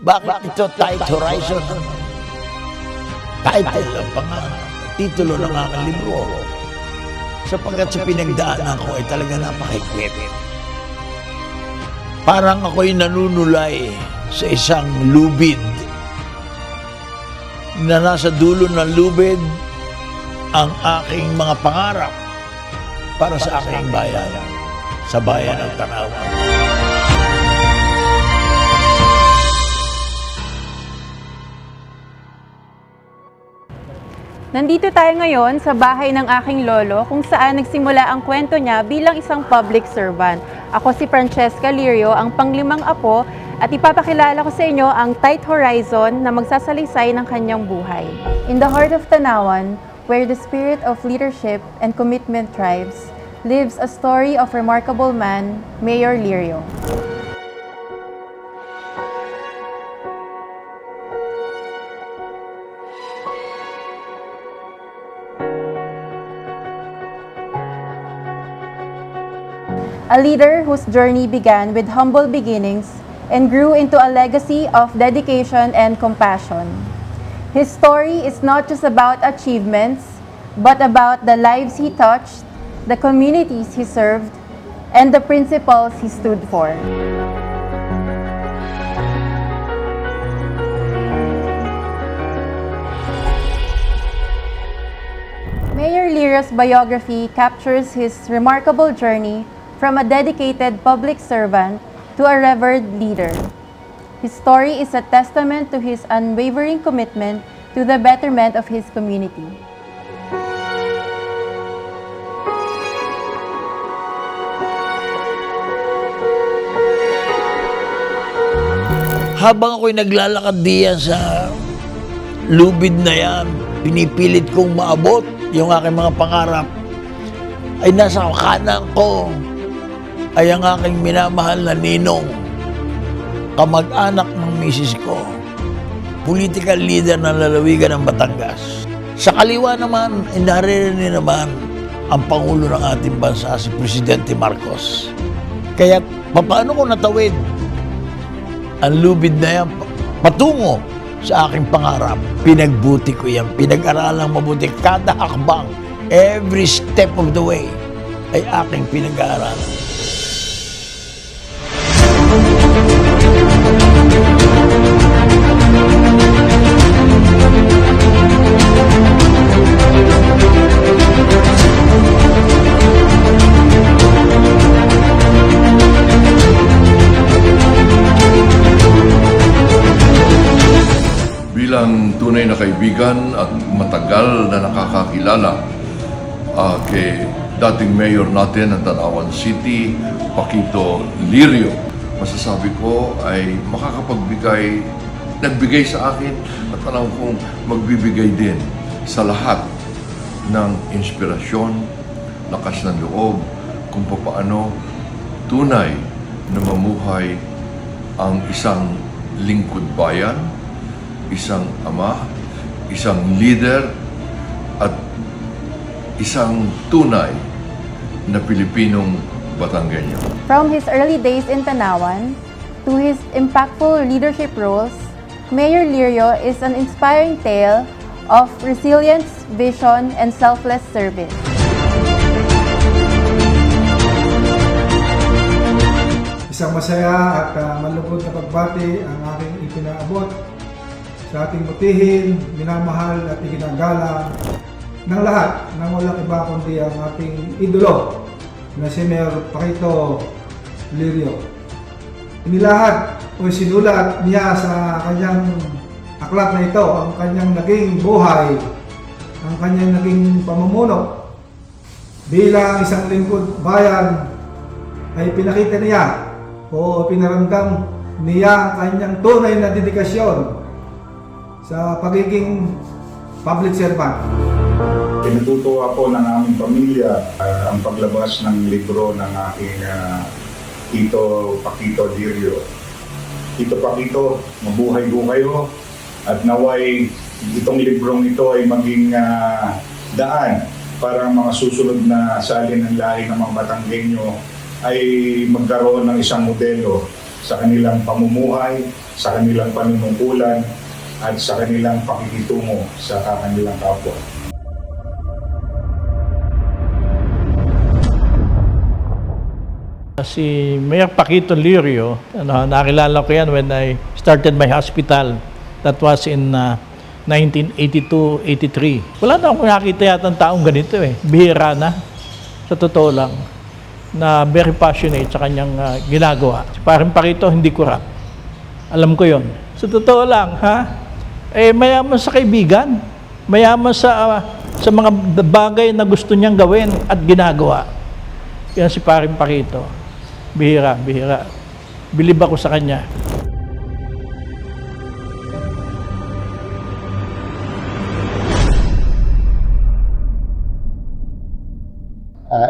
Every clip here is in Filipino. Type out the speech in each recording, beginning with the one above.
Bakit ito Tight Horizon? Title lang pa nga, titulo ng aking libro. Sapagkat sa pinagdaanan ko ay talaga napakahigpit. Parang ako'y nanunulay sa isang lubid na nasa dulo ng lubid ang aking mga pangarap para sa aking bayan, sa bayan ng Tanawan. Nandito tayo ngayon sa bahay ng aking lolo kung saan nagsimula ang kwento niya bilang isang public servant. Ako si Francesca Lirio, ang panglimang apo, at ipapakilala ko sa inyo ang Tight Horizon na magsasalaysay ng kanyang buhay. In the heart of Tanawan, where the spirit of leadership and commitment thrives, lives a story of remarkable man, Mayor Lirio. A leader whose journey began with humble beginnings and grew into a legacy of dedication and compassion. His story is not just about achievements, but about the lives he touched, the communities he served, and the principles he stood for. Mayor Lirio's biography captures his remarkable journey from a dedicated public servant to a revered leader. His story is a testament to his unwavering commitment to the betterment of his community. Habang ako'y naglalakad diyan sa lubid na yan, pinipilit kong maabot yung aking mga pangarap, ay nasa kanan ko ay ang aking minamahal na ninong, kamag-anak ng misis ko, political leader ng lalawigan ng Batangas. Sa kaliwa naman, naririnig naman ang Pangulo ng ating bansa, si Presidente Marcos. Kaya paano ko natawid ang lubid na yan patungo sa aking pangarap? Pinagbuti ko yan, pinag-aralang mabuti. Kada hakbang, every step of the way ay aking pinag-aaralan. Bilang tunay na kaibigan at matagal na nakakakilala kay dating mayor natin ng Tanawan City, Paquito Lirio, masasabi ko ay nagbigay sa akin at alam kong magbibigay din sa lahat ng inspirasyon, lakas ng loob, kung paano tunay na mamuhay ang isang lingkod bayan, isang ama, isang leader, at isang tunay na Pilipinong Batanggenyo. From his early days in Tanawan to his impactful leadership roles, Mayor Lirio is an inspiring tale of resilience, vision, and selfless service. Isang masaya at malugod na pagbati ang aking ipinaabot sa ating butihin, minamahal at iginagalang ng lahat ng walang iba kundi ang ating idolo na si Mayor Paquito Lirio. Inilahat o sinulat niya sa kanyang aklat na ito ang kanyang naging buhay, ang kanyang naging pamumuno. Bilang isang lingkod bayan ay pinakita niya o pinaramdam niya ang kanyang tunay na dedikasyon sa pagiging public servant. Tinututo ako ng aming pamilya ang paglabas ng libro ng aking Tito Paquito Lirio. Tito Paquito, mabuhay po kayo at naway itong librong ito ay maging daan para ang mga susunod na salin ng lahi ng mga Batanggenyo ay magkaroon ng isang modelo sa kanilang pamumuhay, sa kanilang panunungkulan, at sa kanilang pakikitungo sa kanilang kapwa. Si Mayor Paquito Lirio, nakilala ko yan when I started my hospital. That was in 1982-83. Wala na akong nakita yata ng taong ganito eh. Bihira na, sa totoo lang, na very passionate sa kanyang ginagawa. Si Paring Paquito, hindi kurap. Alam ko yon. Sa totoo lang, mayaman sa kaibigan, mayaman sa mga bagay na gusto niyang gawin at ginagawa. Yan si Paring Paquito. Bihira, bihira. Bilib ako sa kanya.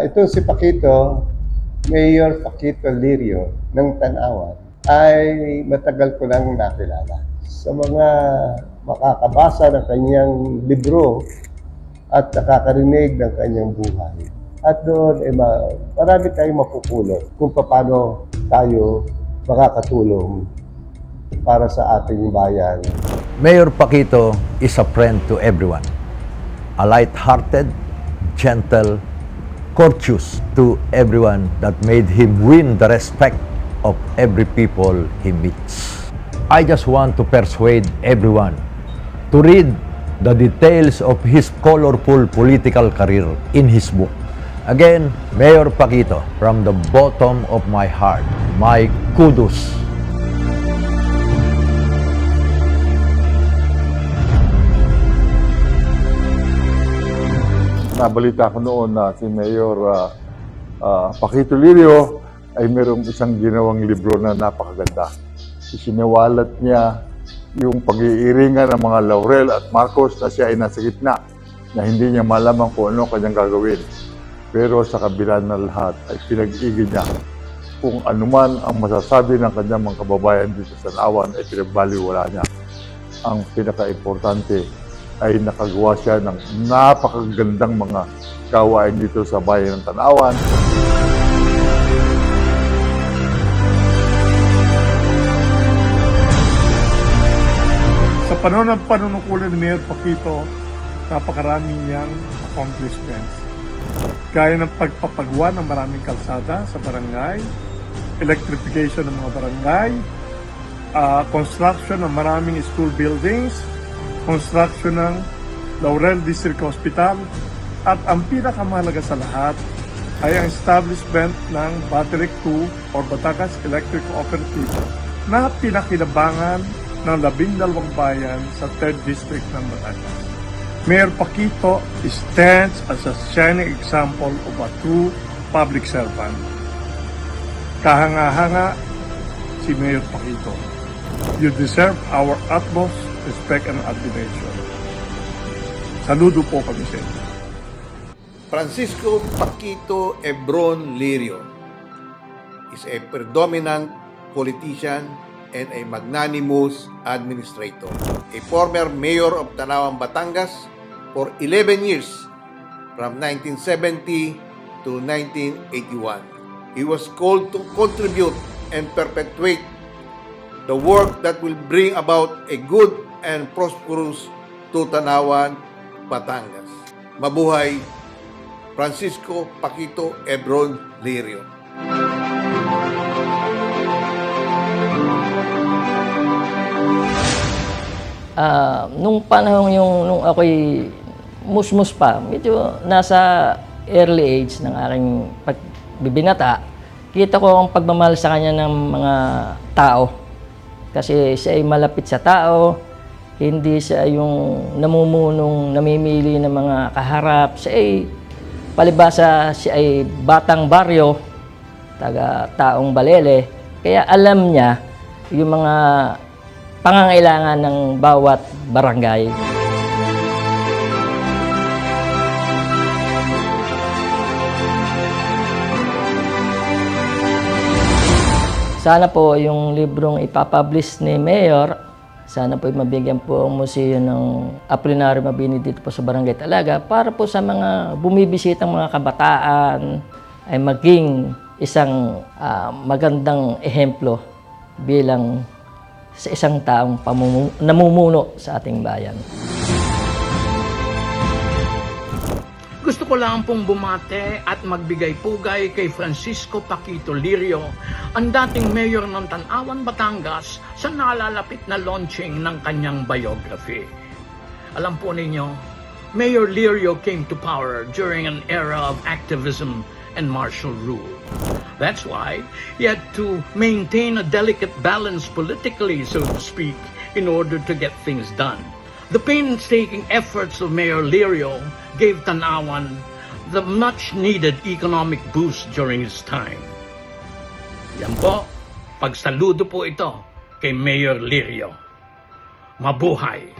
Ito si Paquito, Mayor Paquito Lirio ng Tanawan, ay matagal ko nang nakilala. Sa mga makakabasa ng kanyang libro at nakakarinig ng kanyang buhay. At doon, marami tayong mapupulot kung paano tayo makakatulong para sa ating bayan. Mayor Paquito is a friend to everyone. A light-hearted, gentle, courteous to everyone that made him win the respect of every people he meets. I just want to persuade everyone to read the details of his colorful political career in his book. Again, Mayor Paquito, from the bottom of my heart, my kudos. Nabalita ko noon na si Mayor Paquito Lirio ay mayroong isang ginawang libro na napakaganda. Isinawalat niya yung pag-iiringan ng mga Laurel at Marcos na siya ay nasa gitna, na hindi niya malaman kung ano kanyang gagawin. Pero sa kabila ng lahat ay pinag-igid niya kung anuman ang masasabi ng kanyang mga kababayan dito sa Tanawan ay pinagbaliwala niya. Ang pinaka-importante ay nakagawa siya ng napakagandang mga gawain dito sa bayan ng Tanawan. Sa panahon ng panunungkulan ni Mayor Paquito, napakarami niyang accomplishments. Gaya ng pagpapagawa ng maraming kalsada sa barangay, electrification ng mga barangay, construction ng maraming school buildings, construction ng Laurel District Hospital, at ang pinakamahalaga sa lahat ay ang establishment ng Batteric 2 or Batangas Electric Cooperative na pinakinabangan ng 12 bayan sa 3rd District ng Batangas. Mayor Paquito stands as a shining example of a true public servant. Kahanga-hanga si Mayor Paquito. You deserve our utmost respect and admiration. Saludo po kami sa inyo. Francisco Paquito Hebron Lirio is a predominant politician and a magnanimous administrator. A former mayor of Tanawan, Batangas for 11 years from 1970 to 1981. He was called to contribute and perpetuate the work that will bring about a good and prosperous to Tanawan, Batangas. Mabuhay Francisco Paquito Hebron Lirio. Nung panahon nung ako'y musmus pa, medyo nasa early age ng aking pagbibinata, kita ko ang pagmamahal sa kanya ng mga tao. Kasi siya ay malapit sa tao, hindi siya yung namumunong, namimili ng mga kaharap. Siya ay, palibasa, siya ay batang baryo, taga-taong Balele. Kaya alam niya yung mga pangangailangan ng bawat barangay. Sana po yung librong ipapublish ni Mayor, sana po mabigyan po ang museo ng Apolinario Mabini dito po sa Barangay Talaga para po sa mga bumibisitang mga kabataan ay maging isang magandang ehemplo bilang sa isang taong namumuno sa ating bayan. Gusto ko lang pong bumate at magbigay pugay kay Francisco Paquito Lirio, ang dating mayor ng Tanawan, Batangas, sa nalalapit na launching ng kanyang biography. Alam po ninyo, Mayor Lirio came to power during an era of activism and martial rule. That's why he had to maintain a delicate balance politically, so to speak, in order to get things done. The painstaking efforts of Mayor Lirio gave Tanawan the much-needed economic boost during his time. Yan po, pagsaludo po ito kay Mayor Lirio. Mabuhay!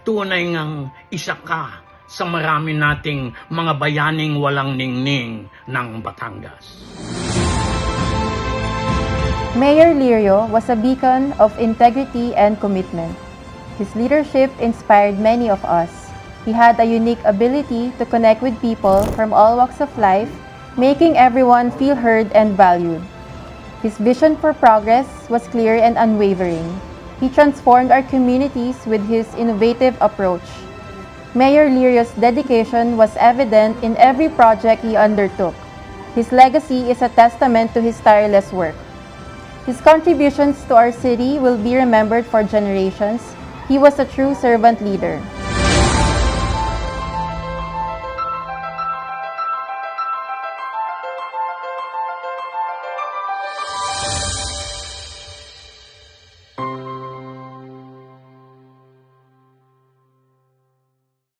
Tunay ngang isa ka sa marami nating mga bayaning walang ningning ng Batangas. Mayor Lirio was a beacon of integrity and commitment. His leadership inspired many of us. He had a unique ability to connect with people from all walks of life, making everyone feel heard and valued. His vision for progress was clear and unwavering. He transformed our communities with his innovative approach. Mayor Lirio's dedication was evident in every project he undertook. His legacy is a testament to his tireless work. His contributions to our city will be remembered for generations. He was a true servant leader.